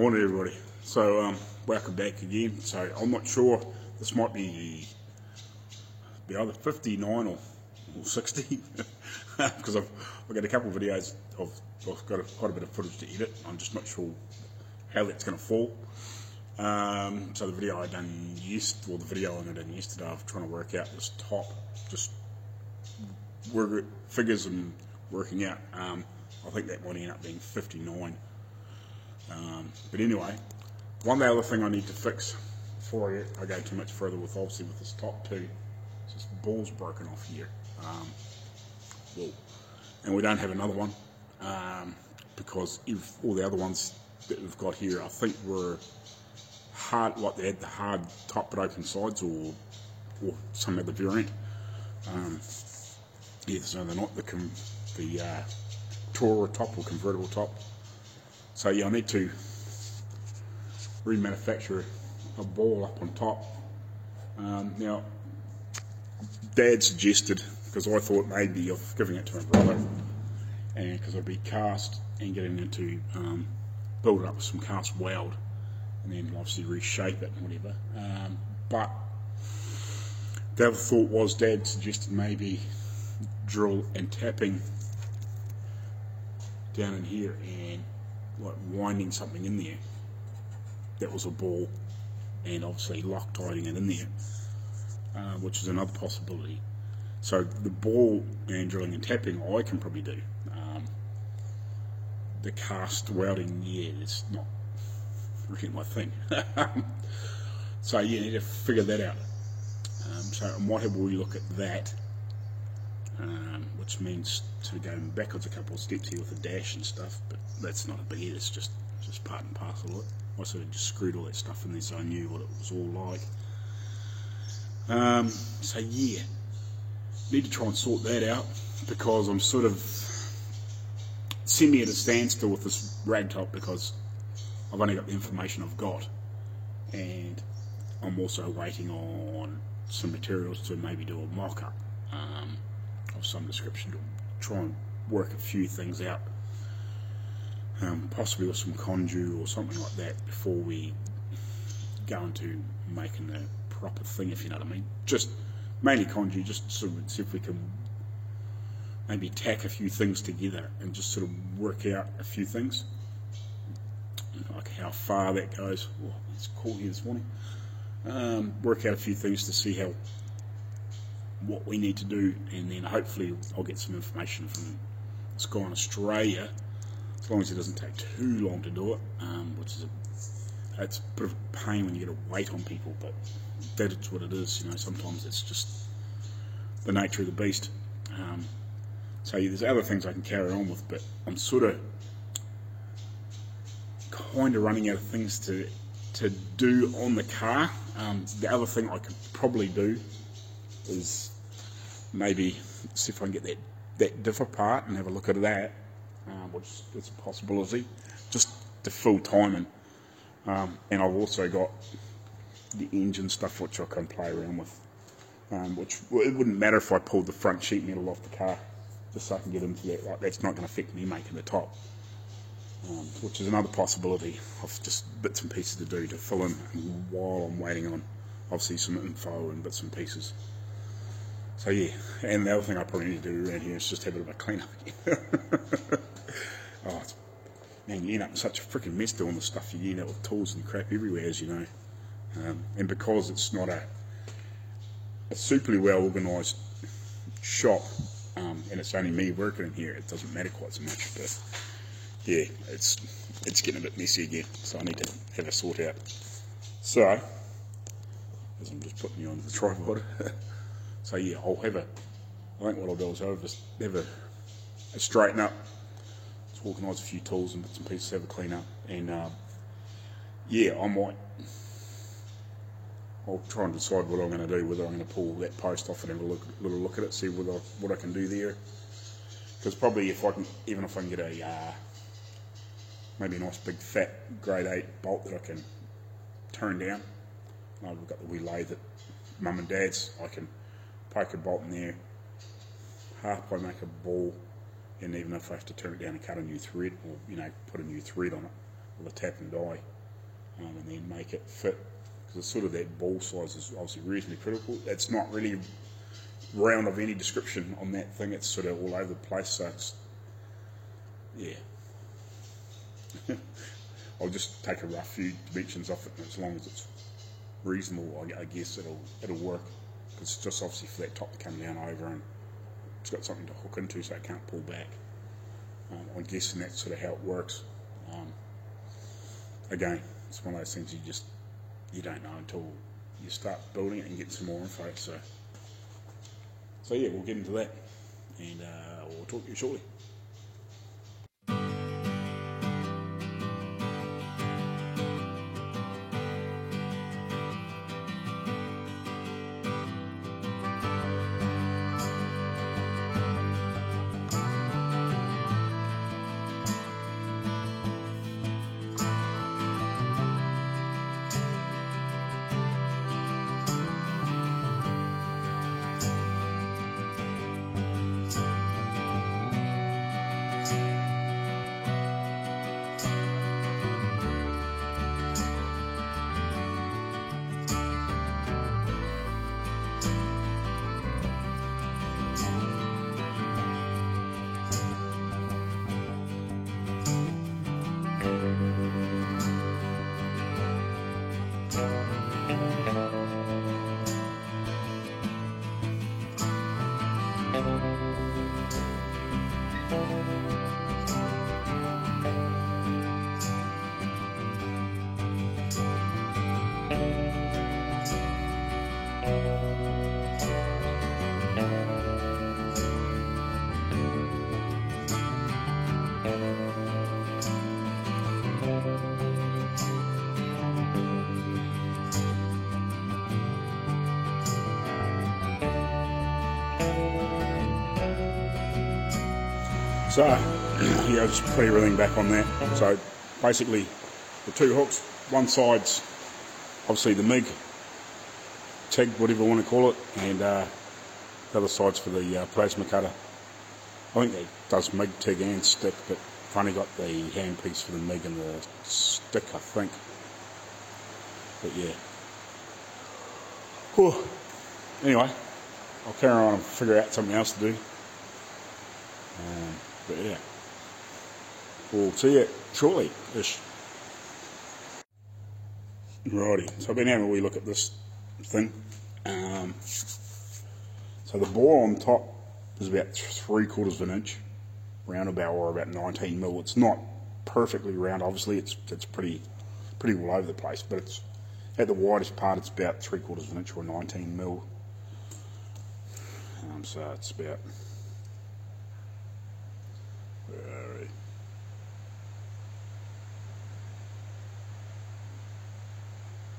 Morning everybody. So welcome back again. So I'm not sure, this might be either 59 or 60 because I've got a couple of videos I've got quite a bit of footage to edit. I'm just not sure how that's going to fall. So the video I done yesterday, I was trying to work out this top, just work figures and working out. I think that might end up being 59. But anyway, one other thing I need to fix before I go too much further with this top too, is this ball's broken off here. And we don't have another one because if all the other ones that we've got here, I think were hard, like they had the hard top but open sides, or some other variant. Yeah, so they're not the Tourer top or convertible top. So yeah, I need to remanufacture a ball up on top. Now, Dad suggested, because I thought maybe of giving it to my brother, and because I'd be cast and getting into building up with some cast weld, and then obviously reshape it and whatever. But the other thought was, Dad suggested maybe drill and tapping down in here and like winding something in there that was a ball, and obviously Loctiting it in there, which is another possibility. So the ball and drilling and tapping I can probably do. The cast welding, yeah, it's not really my thing. So yeah, need to figure that out. So I might have a wee look at that, which means sort of going backwards a couple of steps here with the dash and stuff, but that's not a big, it's just part and parcel of it. I sort of just screwed all that stuff in there so I knew what it was all like. So yeah, need to try and sort that out, because I'm sort of semi at a standstill with this rag top, because I've only got the information I've got, and I'm also waiting on some materials to maybe do a mock-up of some description to try and work a few things out, possibly with some conju or something like that before we go into making the proper thing, if you know what I mean. Just mainly conju, just sort of see if we can maybe tack a few things together and just sort of work out a few things, like how far that goes. Oh, it's cool here this morning. Work out a few things to see what we need to do, and then hopefully I'll get some information from this guy in Australia, as long as it doesn't take too long to do it, which is it's a bit of a pain when you get a weight on people, but that's what it is, you know. Sometimes it's just the nature of the beast. So yeah, there's other things I can carry on with, but I'm sort of kind of running out of things to do on the car. The other thing I could probably do is maybe see if I can get that diff apart and have a look at that, which is a possibility, just the full timing. And I've also got the engine stuff which I can play around with, which it wouldn't matter if I pulled the front sheet metal off the car, just so I can get into that. Like, that's not going to affect me making the top, which is another possibility of just bits and pieces to do to fill in while I'm waiting on obviously some info and bits and pieces. So yeah, and the other thing I probably need to do around here is just have a bit of a clean up again. Oh, man, you end up in such a freaking mess doing this stuff. You end up with tools and crap everywhere, as you know. And because it's not a superly well organised shop, and it's only me working in here, it doesn't matter quite so much. But yeah, it's getting a bit messy again, so I need to have a sort out. So, as I'm just putting you on the tripod. So yeah, I think what I'll do is I'll just have a straighten up, just organise a few tools and bits and pieces, have a clean up, and yeah, I'll try and decide what I'm going to do, whether I'm going to pull that post off and have a little look at it, see what I can do there. Because probably even if I can get a maybe a nice big fat grade 8 bolt that I can turn down. I've got the wee lathe at Mum and Dad's. I can poke a bolt in there, halfway make a ball, and even if I have to turn it down and cut a new thread, or put a new thread on it, with a tap and die, and then make it fit, because it's sort of that ball size is obviously reasonably critical. It's not really round of any description on that thing, it's sort of all over the place, so it's, yeah. I'll just take a rough few dimensions off it, and as long as it's reasonable, I guess it'll work. It's just obviously for that top to come down over, and it's got something to hook into so it can't pull back. I'm guessing that's sort of how it works. Again, it's one of those things you don't know until you start building it and get some more info. So yeah, we'll get into that, and we'll talk to you shortly. So, yeah, I'll just put everything back on there. So, basically, the two hooks, one side's obviously the MIG, TIG, whatever you want to call it, and the other side's for the plasma cutter. I think it does MIG, TIG and stick, but I've only got the handpiece for the MIG and the stick, I think. But yeah. Whew. Anyway, I'll carry on and figure out something else to do. But yeah, we'll see you shortly-ish. Righty, so I've been having a wee look at this thing. So the bore on top is about 3/4 of an inch, roundabout, or about 19 mil. It's not perfectly round, obviously. It's pretty all over the place, but it's at the widest part. It's about 3/4 of an inch, or 19 mil. So it's about.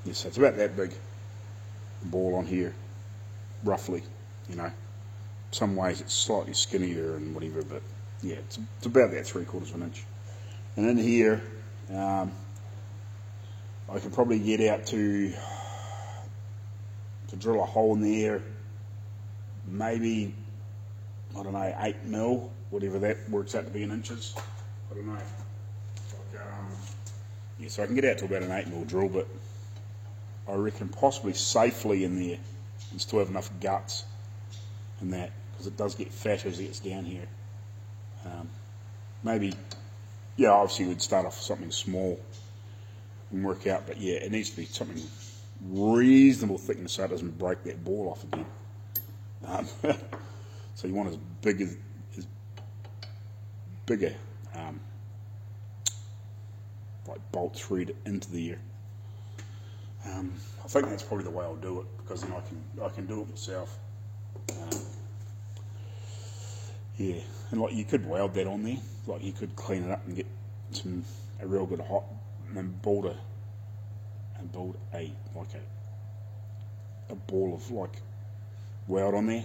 Yes, so it's about that big, the ball on here, roughly, you know. Some ways it's slightly skinnier and whatever, but yeah, it's about that 3/4 of an inch. And in here, I can probably get out to drill a hole in there, maybe, I don't know, 8 mil, whatever that works out to be in inches. I don't know. Yeah, so I can get out to about an 8 mil drill, but I reckon possibly safely in there and still have enough guts in that, because it does get fat as it gets down here. Maybe, yeah, obviously we'd start off with something small and work out, but yeah, it needs to be something reasonable thickness so it doesn't break that ball off again. So you want as bigger like bolt thread into the ear. I think that's probably the way I'll do it, because then I can do it myself. Yeah, and like you could weld that on there, like you could clean it up and get a real good hot and build a ball of like weld on there.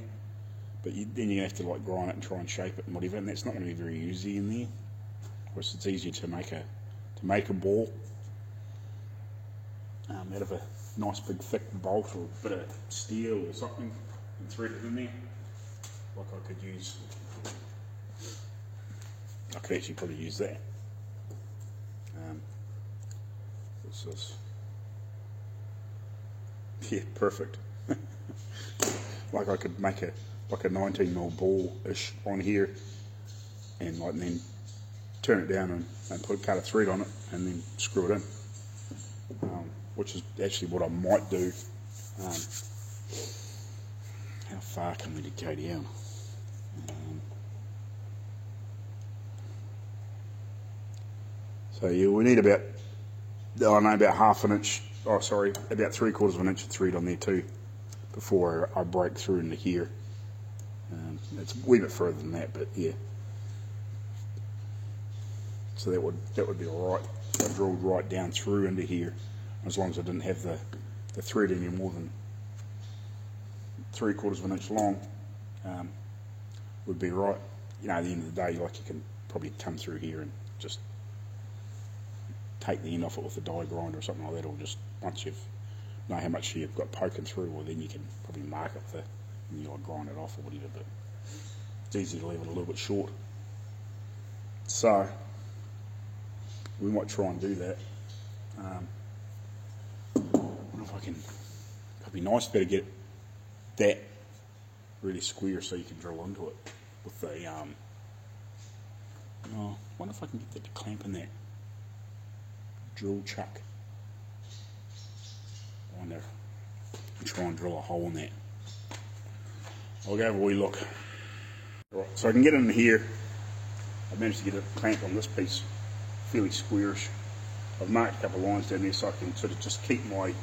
But then you have to like grind it and try and shape it and whatever, and that's not going to be very easy in there. Of course, it's easier to make a ball out of a nice big thick bolt or a bit of steel or something and thread it in there. Like I could actually probably use that. What's this? Yeah, perfect. Like I could make a 19mm ball-ish on here, and then turn it down and cut a thread on it, and then screw it in. Which is actually what I might do. How far can we go down? So yeah, we need about half an inch. Oh, sorry, about 3/4 of an inch of thread on there too, before I break through into here. It's a wee bit further than that, but yeah. So that would be alright. I drilled right down through into here, as long as I didn't have the thread any more than 3/4 of an inch long, would be right. You know, at the end of the day, you can probably come through here and just take the end off it with a die grinder or something like that, or just once you know how much you've got poking through, well then you can probably mark it and you grind it off or whatever, but it's easy to leave it a little bit short. So we might try and do that. I wonder if I can, it'd be nice to get that really square so you can drill into it with the, I wonder if I can get that to clamp in that drill chuck. I wonder, try and drill a hole in that. I'll go have a wee look. Right, so I can get in here. I managed to get it clamped on this piece, fairly squarish. I've marked a couple of lines down there so I can sort of just keep my eye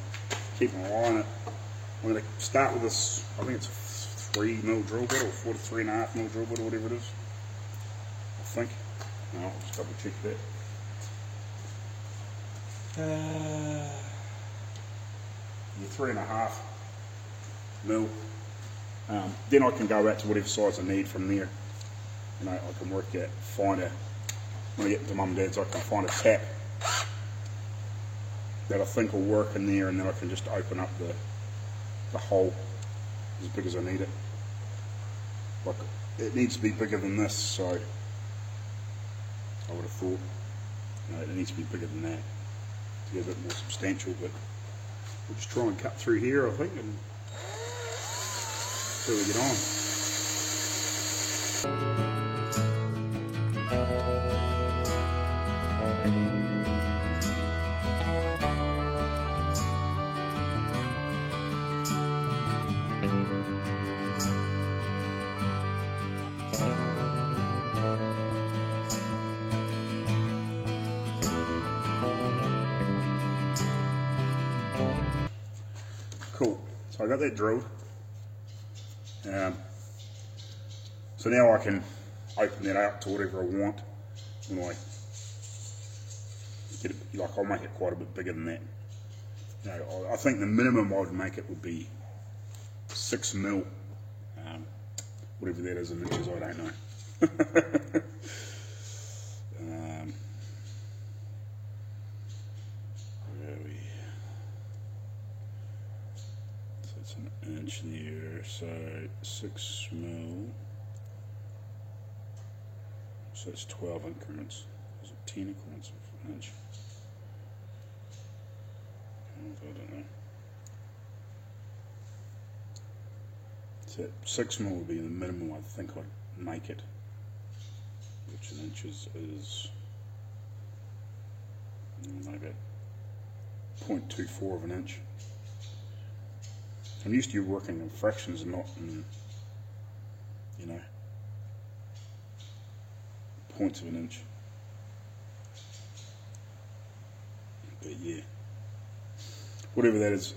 on it. I'm going to start with this, I think it's a 3mm drill bit, or 4 to 3.5mm drill bit, or whatever it is. I think. No, I'll just double check that. Yeah, 3.5mm. Then I can go out to whatever size I need from there. You know, I can work out, when I get to Mum and Dad's, I can find a tap that I think will work in there, and then I can just open up the hole as big as I need it. Like, it needs to be bigger than this, so I would have thought, you know, it needs to be bigger than that to get a bit more substantial, but we'll just try and cut through here, I think, and see how we get on. Cool, so I got that drilled. So now I can open that up to whatever I want when I get it, I'll make it quite a bit bigger than that. You know, I think the minimum I would make it would be 6mm, whatever that is in inches, I don't know. Where are we? So it's an inch there, so 6mm. So it's 12 increments. Is it 10 increments of an inch? I don't know. So 6mm would be the minimum I think I'd make it, which in inches is maybe 0.24 of an inch. I'm used to working in fractions and not in, you know, points of an inch. But yeah, whatever that is.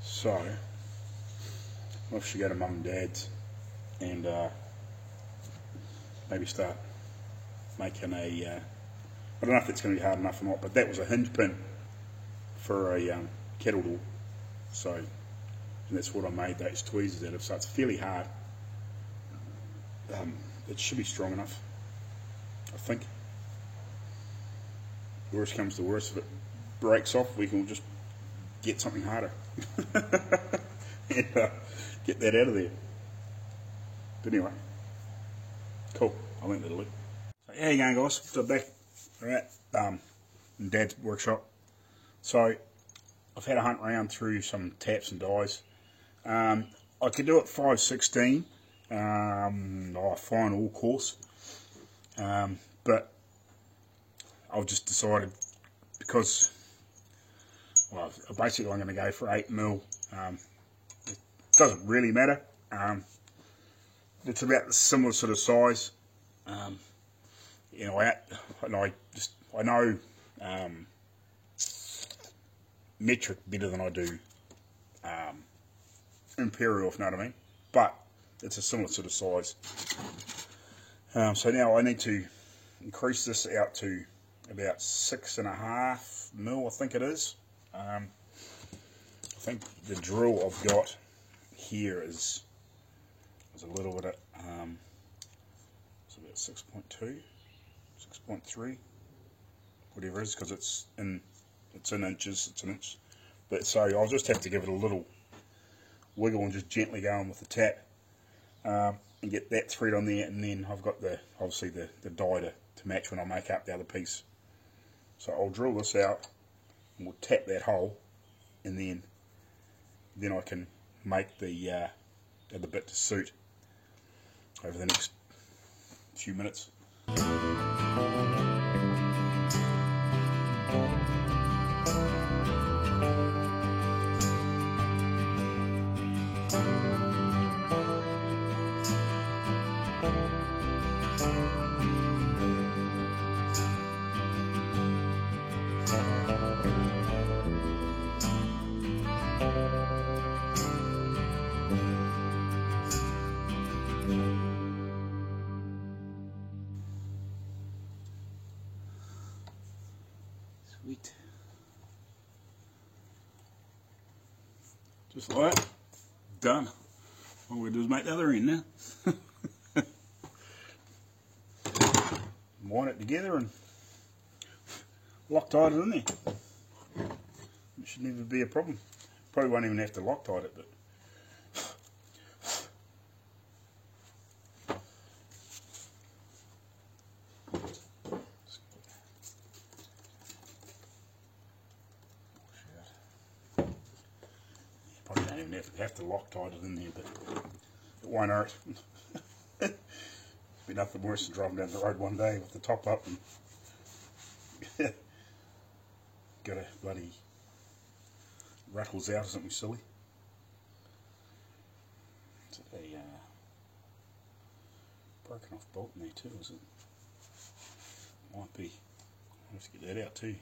So I should go to Mum and Dad's and maybe start making a I don't know if it's going to be hard enough or not, but that was a hinge pin for a kettle door, so, and that's what I made those tweezers out of, so it's fairly hard. It should be strong enough, I think. Worst comes to worst, if it breaks off, we can just get something harder and get that out of there. But anyway, cool, I think that'll do. So How you going, guys? So back at in Dad's workshop. So I've had a hunt around through some taps and dies. I could do it 516, final course, but I've just decided, because, well, basically I'm going to go for 8mm. It doesn't really matter. It's about the similar sort of size. You know, I know metric better than I do imperial, if you know what I mean. But it's a similar sort of size. So now I need to increase this out to about 6.5mm, I think it is. I think the drill I've got here is a little bit of, it's about 6.2, 6.3, whatever it is, because it's in inches, it's an inch. But so I'll just have to give it a little wiggle and just gently go on with the tap, and get that thread on there, and then I've got obviously the die to match when I make up the other piece. So I'll drill this out and we'll tap that hole, and then I can make the bit to suit over the next few minutes. Sweet. Just like that. Done. All we do is make the other end now. Wind it together and Loctite it in there. It should never be a problem. Probably won't even have to Loctite it, but probably don't even have to Loctite it in there, but it won't hurt. Be nothing worse than driving down the road one day with the top up and got a bloody rattles out or something silly. Is it a broken off bolt in there too, is it? Might be. I'll have to get that out too.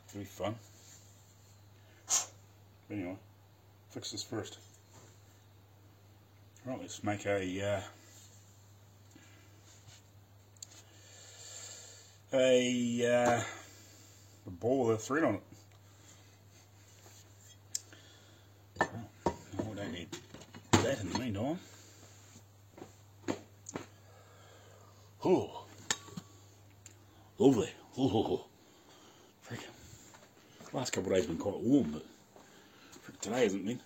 It'll be fun. But anyway, fix this first. Right, let's make a ball with a thread on it. Oh, we don't need that in the meantime. Oh, lovely. Oh, freaking. Last couple of days have been quite warm, but today hasn't been.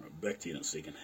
Right, back to you in a second.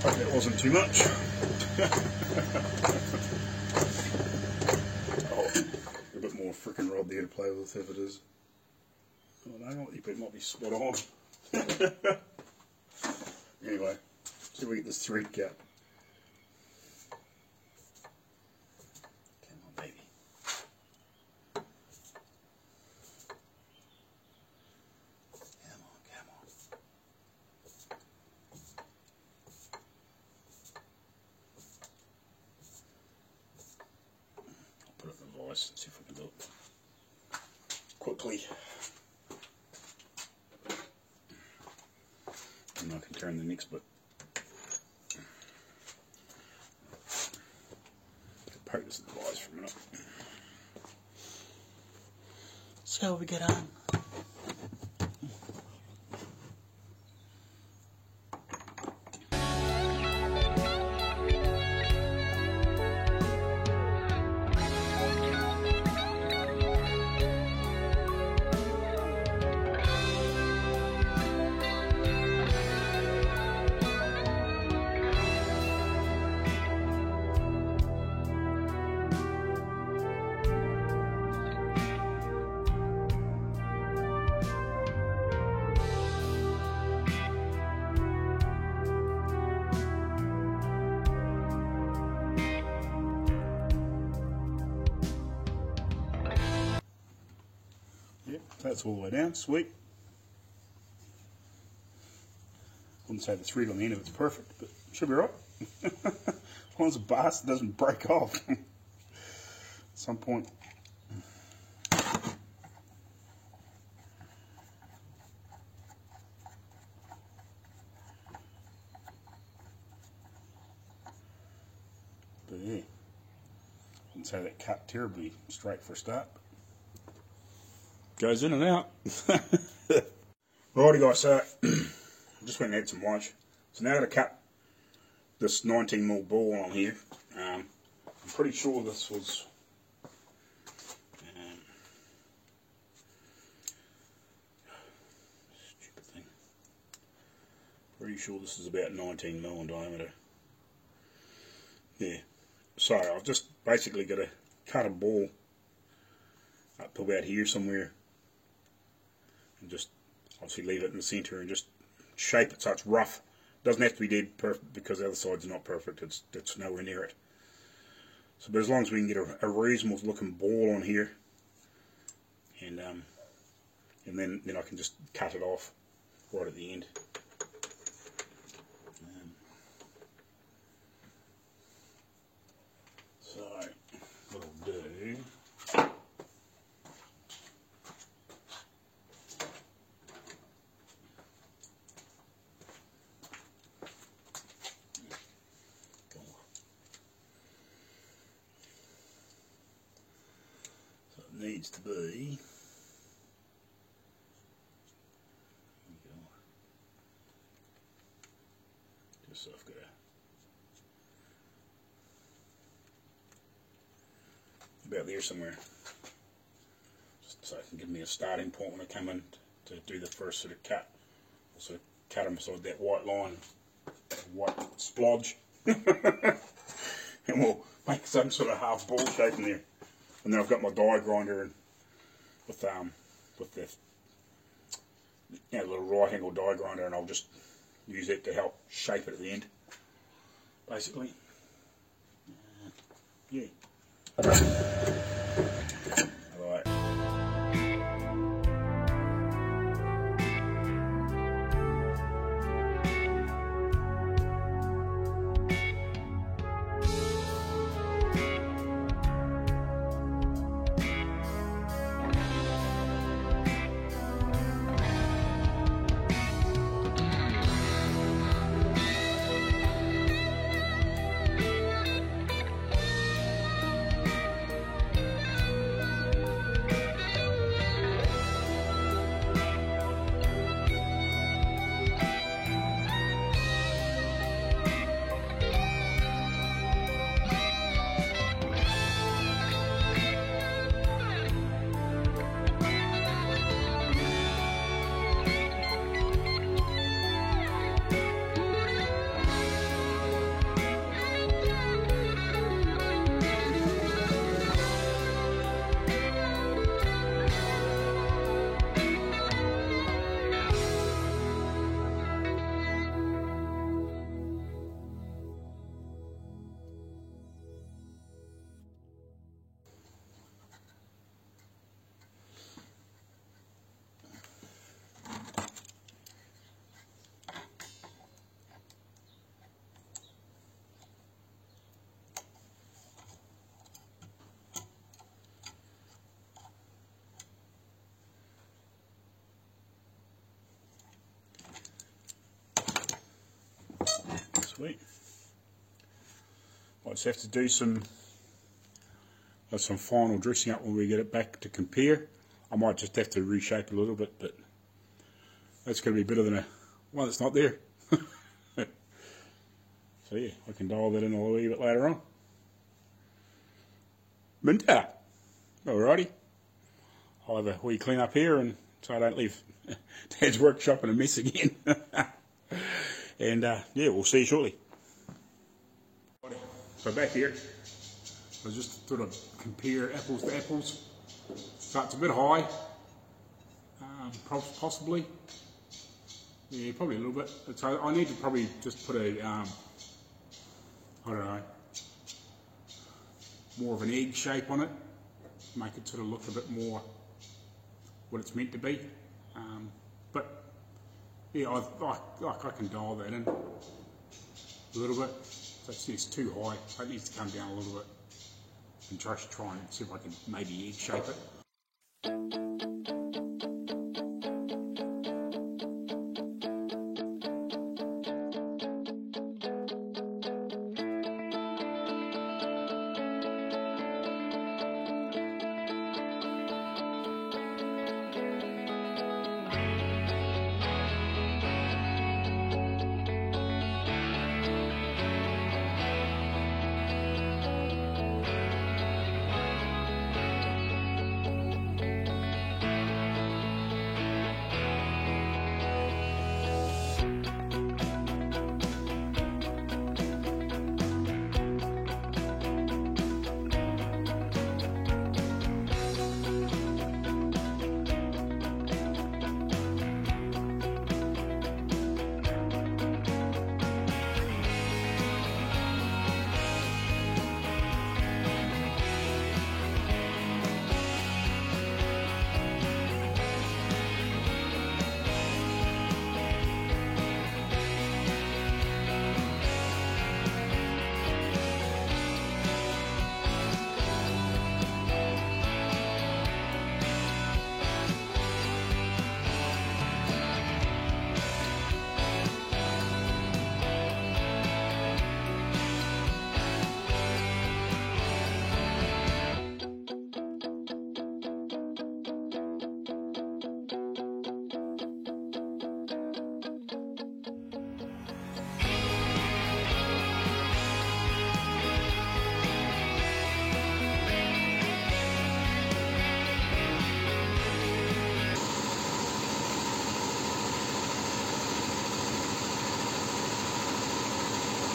Hope that wasn't too much. there to play with if it is. I don't know, it might be spot on. Anyway, see if we get this thread cap. Come on, baby. Come on, come on. I'll put it in the vise and see if we can do it quickly. And I can turn the next bit. Poke this in the vise for a minute. See how we get on. Yep, that's all the way down, sweet. Wouldn't say the thread on the end of it's perfect, but it should be right. As long as the bastard doesn't break off at some point. But yeah, wouldn't say that cut terribly straight for a start. Goes in and out. Righty guys, so just went and had some lunch. So now I'm going to cut this 19mm ball on here. I'm pretty sure this was stupid thing. Pretty sure this is about 19mm in diameter. Yeah. So I've just basically got to cut a ball up to about here somewhere. And just obviously leave it in the centre and just shape it so it's rough. Doesn't have to be dead perfect because the other side's not perfect. It's nowhere near it. So, but as long as we can get a reasonable looking ball on here, and then I can just cut it off right at the end. So what I'll do. Needs to be just so I've got about there somewhere, just so it can give me a starting point when I come in to do the first sort of cut. Also cut them beside that white line, white splodge, and we'll make some sort of half ball shape in there. And then I've got my die grinder and with the little right angle die grinder, and I'll just use that to help shape it at the end, basically. Yeah. Alright. hopefully. I'll just have to do some final dressing up when we get it back to compare. I might just have to reshape it a little bit, but that's going to be better than one that's not there. So yeah, I can dial that in a little bit later on. Minta! Alrighty. I'll have a wee clean up here and so I don't leave Dad's workshop in a mess again. And yeah, we'll see you shortly. So back here, I just thought I'd compare apples to apples. So it's a bit high, possibly. Yeah, probably a little bit. So I need to probably just put a, I don't know, more of an egg shape on it. Make it sort of look a bit more what it's meant to be. But yeah, I can dial that in a little bit. So it's too high, so it needs to come down a little bit. And try and see if I can maybe egg shape it.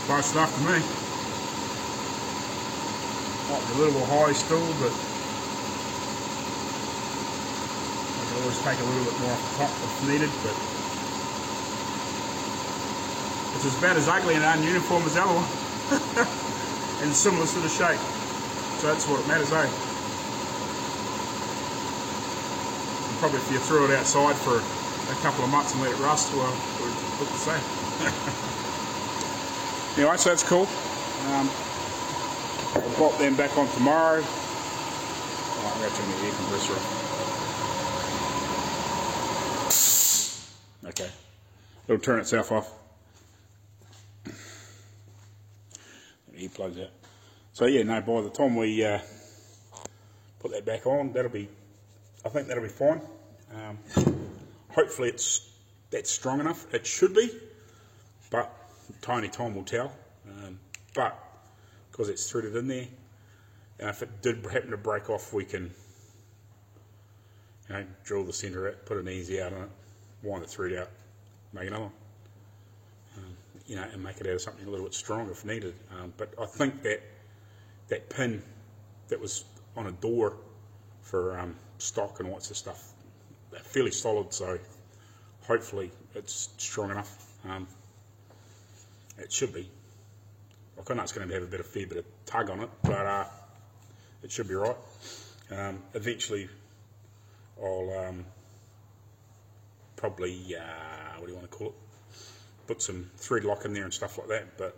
Close enough to me. Might be a little high still, but I can always take a little bit more off the top if needed, but it's about as ugly and ununiform as the other one. And similar sort of shape. So that's what it matters, eh? And probably if you threw it outside for a couple of months and let it rust, well, it would look the same. Anyway, so that's cool. I'll pop them back on tomorrow. Oh, I'm going to turn the air compressor off. Okay. It'll turn itself off. The ear plugs out. So yeah, no, by the time we put that back on, I think that'll be fine. Hopefully that's strong enough. It should be, but tiny time will tell. But because it's threaded in there, and if it did happen to break off, we can, you know, drill the centre out, put an easy out on it, wind the thread out, make another one. You know, and make it out of something a little bit stronger if needed. But I think that pin that was on a door for stock and all that sort of stuff, they're fairly solid, so hopefully it's strong enough. It should be. I know it's going to have a fair bit of tug on it, but it should be right. Eventually I'll probably, what do you want to call it, put some thread lock in there and stuff like that, but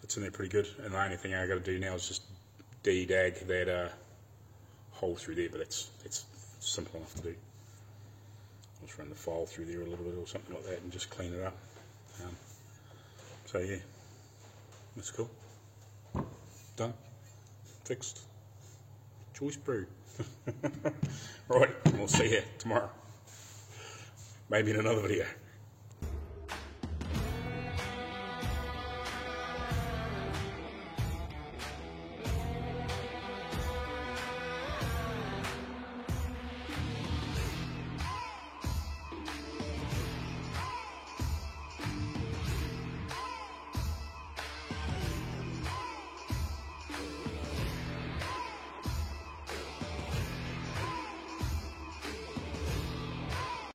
it's in there pretty good. And the only thing I got to do now is just de-dag that hole through there, but that's simple enough to do. I'll just run the file through there a little bit or something like that and just clean it up. So yeah, that's cool. Done. Fixed. Choice brew. Right, we'll see you tomorrow. Maybe in another video.